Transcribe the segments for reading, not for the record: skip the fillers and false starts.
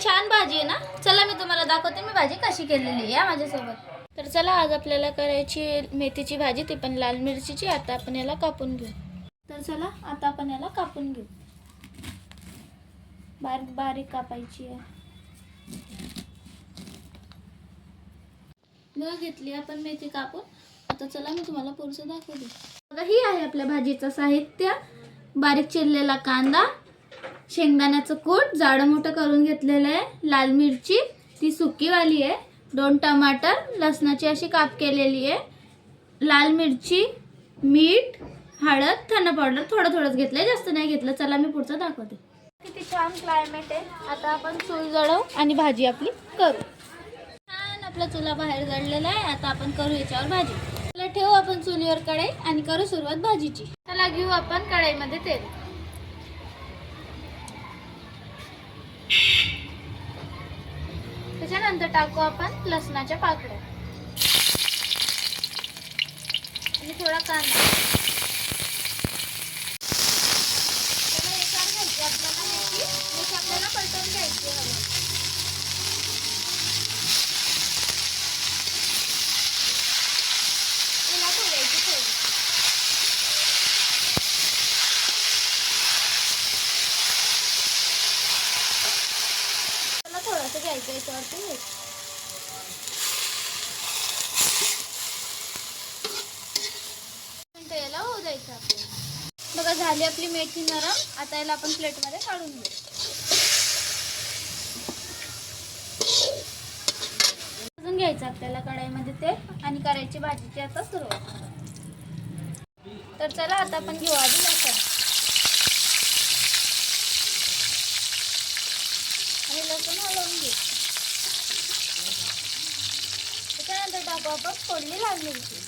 छान भाजी आहे ना। चला मी तुम्हाला दाखवते मी भाजी कशी केलेली आहे माझ्यासोबत। तर चला आज आपल्याला करायची मेथीची भाजी, ती पण लाल मिरचीची। आता आपण याला कापून घेऊ। तर चला आता आपण याला कापून घेऊ। बारीक बारीक कापायची आहे। मग घेतली आपण मेथी कापून। आता चला मी तुम्हाला पुढचं दाखवते। बघा ही आहे आपल्या भाजीचं साहित्य। बारीक चिरलेला कांदा, शेंगदाण्याचं कूट जाडं मोठं करून घेतलेलं आहे, लाल मिरची ती सुकीवाली आहे, 2 टमाटर लसणाची अशी काप केलेली आहे, लाल मिरची, मीठ, हळद, धना पावडर थोडं थोडंच घेतलंय, जास्त नाही घेतलं। चला मी पुढचं दाखवते। किती छान क्लायमेट आहे। आता आपण चूल जळवू आणि भाजी आपली करू। छान आपला चुला बाहेर जळलेला आहे। आता आपण करू याच्यावर भाजी। चला ठेवू आपण चुलीवर कढई आणि करू सुरुवात भाजीची। चला घेऊ आपण कढईमध्ये तेल। त्याच्यानंतर टाकू आपण लसणाच्या पाकळ्या आणि थोडा कांदा। त्याला एक छान घ्यायची आपल्याला मेथी आपल्याला पलटून घ्यायची आहे। त्याला ठेवायची थोडी। त्याला थोडंसं घ्यायचं याच्यावरती। याला होऊ द्यायचं आपल्याला। बघा झाली आपली मेथी नरम। आता याला आपण प्लेटमध्ये काढून घेऊ। अजून घ्यायचं आपल्याला कढईमध्ये तेल आणि करायची भाजीची आता सुरुवात। तर चला आता आपण घेऊ आधी लसूण आणि लसूण हलवून घेऊ। त्याच्यानंतर टाकू आपण फोडणी लाल मिरची।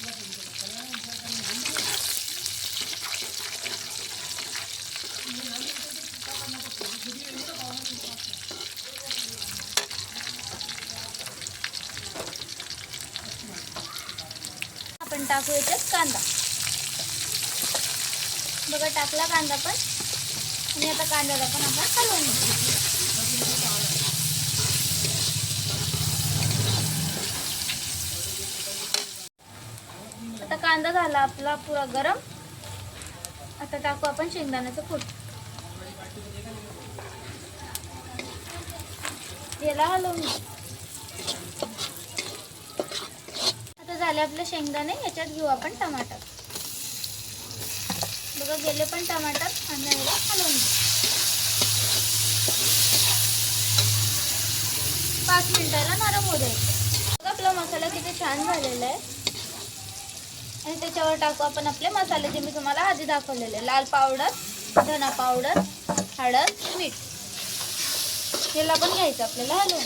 आपण टाकू याच्यात कांदा। बघा टाकला कांदा पण आणि आता कांद्याला पण आपण हलवून घेऊ। आता कांदा झाला आपला पुरा गरम। आता टाकू आपण शेंगदाण्याचं कूट। याला हलवून घेऊ। आता झाले आपले शेंगदाणे। याच्यात घेऊ आपण टमाटर। बघा गेले पण टमाटर आणि याला हलवून घेऊ। 5 मिनिटाला नरम होऊ द्यायचं। बघा आपला मसाला किती छान झालेला आहे। आणि त्याच्यावर टाकू आपण आपले मसाले जे मी तुम्हाला आधी दाखवलेले, लाल पावडर, धना पावडर, हळद, मीठ। याला पण घ्यायचं आपल्याला हलवून।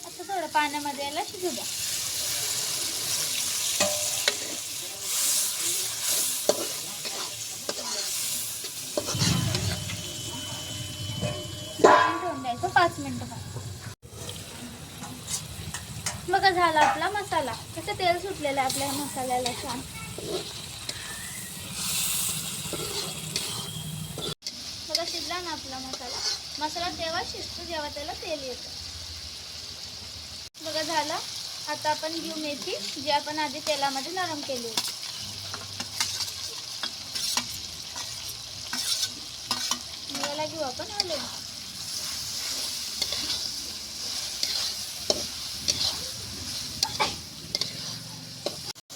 आता थोडं पाण्यामध्ये याला शिजू द्या। ठेवून द्यायचं 5 मिनिटं। बघा झाला आपला मसाला। त्याचं तेल सुटलेलं आहे आपल्या मसाल्याला छान। बघा शिजला ना आपला मसाला। मसाला तेव्हा शिजतो जेव्हा त्याला तेल येतं। बघा झालं। आता आपण घेऊ मेथी जी आपण आधी तेलामध्ये नरम केली होती। याला घेऊ आपण हलवून।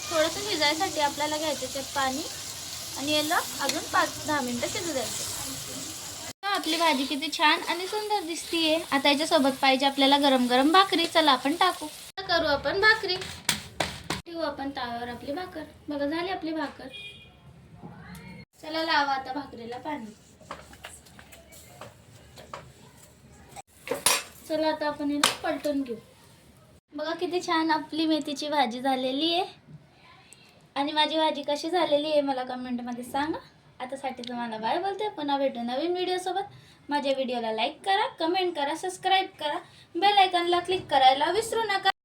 थोडंसं शिजायसाठी आपल्याला घ्यायचं त्यात पाणी आणि याला अजून 5-10 मिनिटं शिजू द्यायचं। आपली भाजी किती छान आणि सुंदर दिसतीये। आता याच्यासोबत पाहिजे आपल्याला गरम गरम भाकरी। चला आपण टाकू। करू आपण भाकरी। ठेवू आपण तव्यावर आपली भाकर। बघा झाली आपली भाकर। चला लावा आता भाकरीला पाणी। चला आता आपण याला पलटून घेऊ। बघा किती छान आपली मेथीची भाजी झालेली आहे। आणि माझी भाजी कशी झालेली आहे मला कमेंटमध्ये सांगा। आतासाठी तुम्हाला बाय बोलते। पुन्हा भेटू नवीन व्हिडिओ सोबत। माझ्या व्हिडिओला लाईक करा, कमेंट करा, सबस्क्राईब करा, बेल आयकॉनला क्लिक करायला विसरू नका।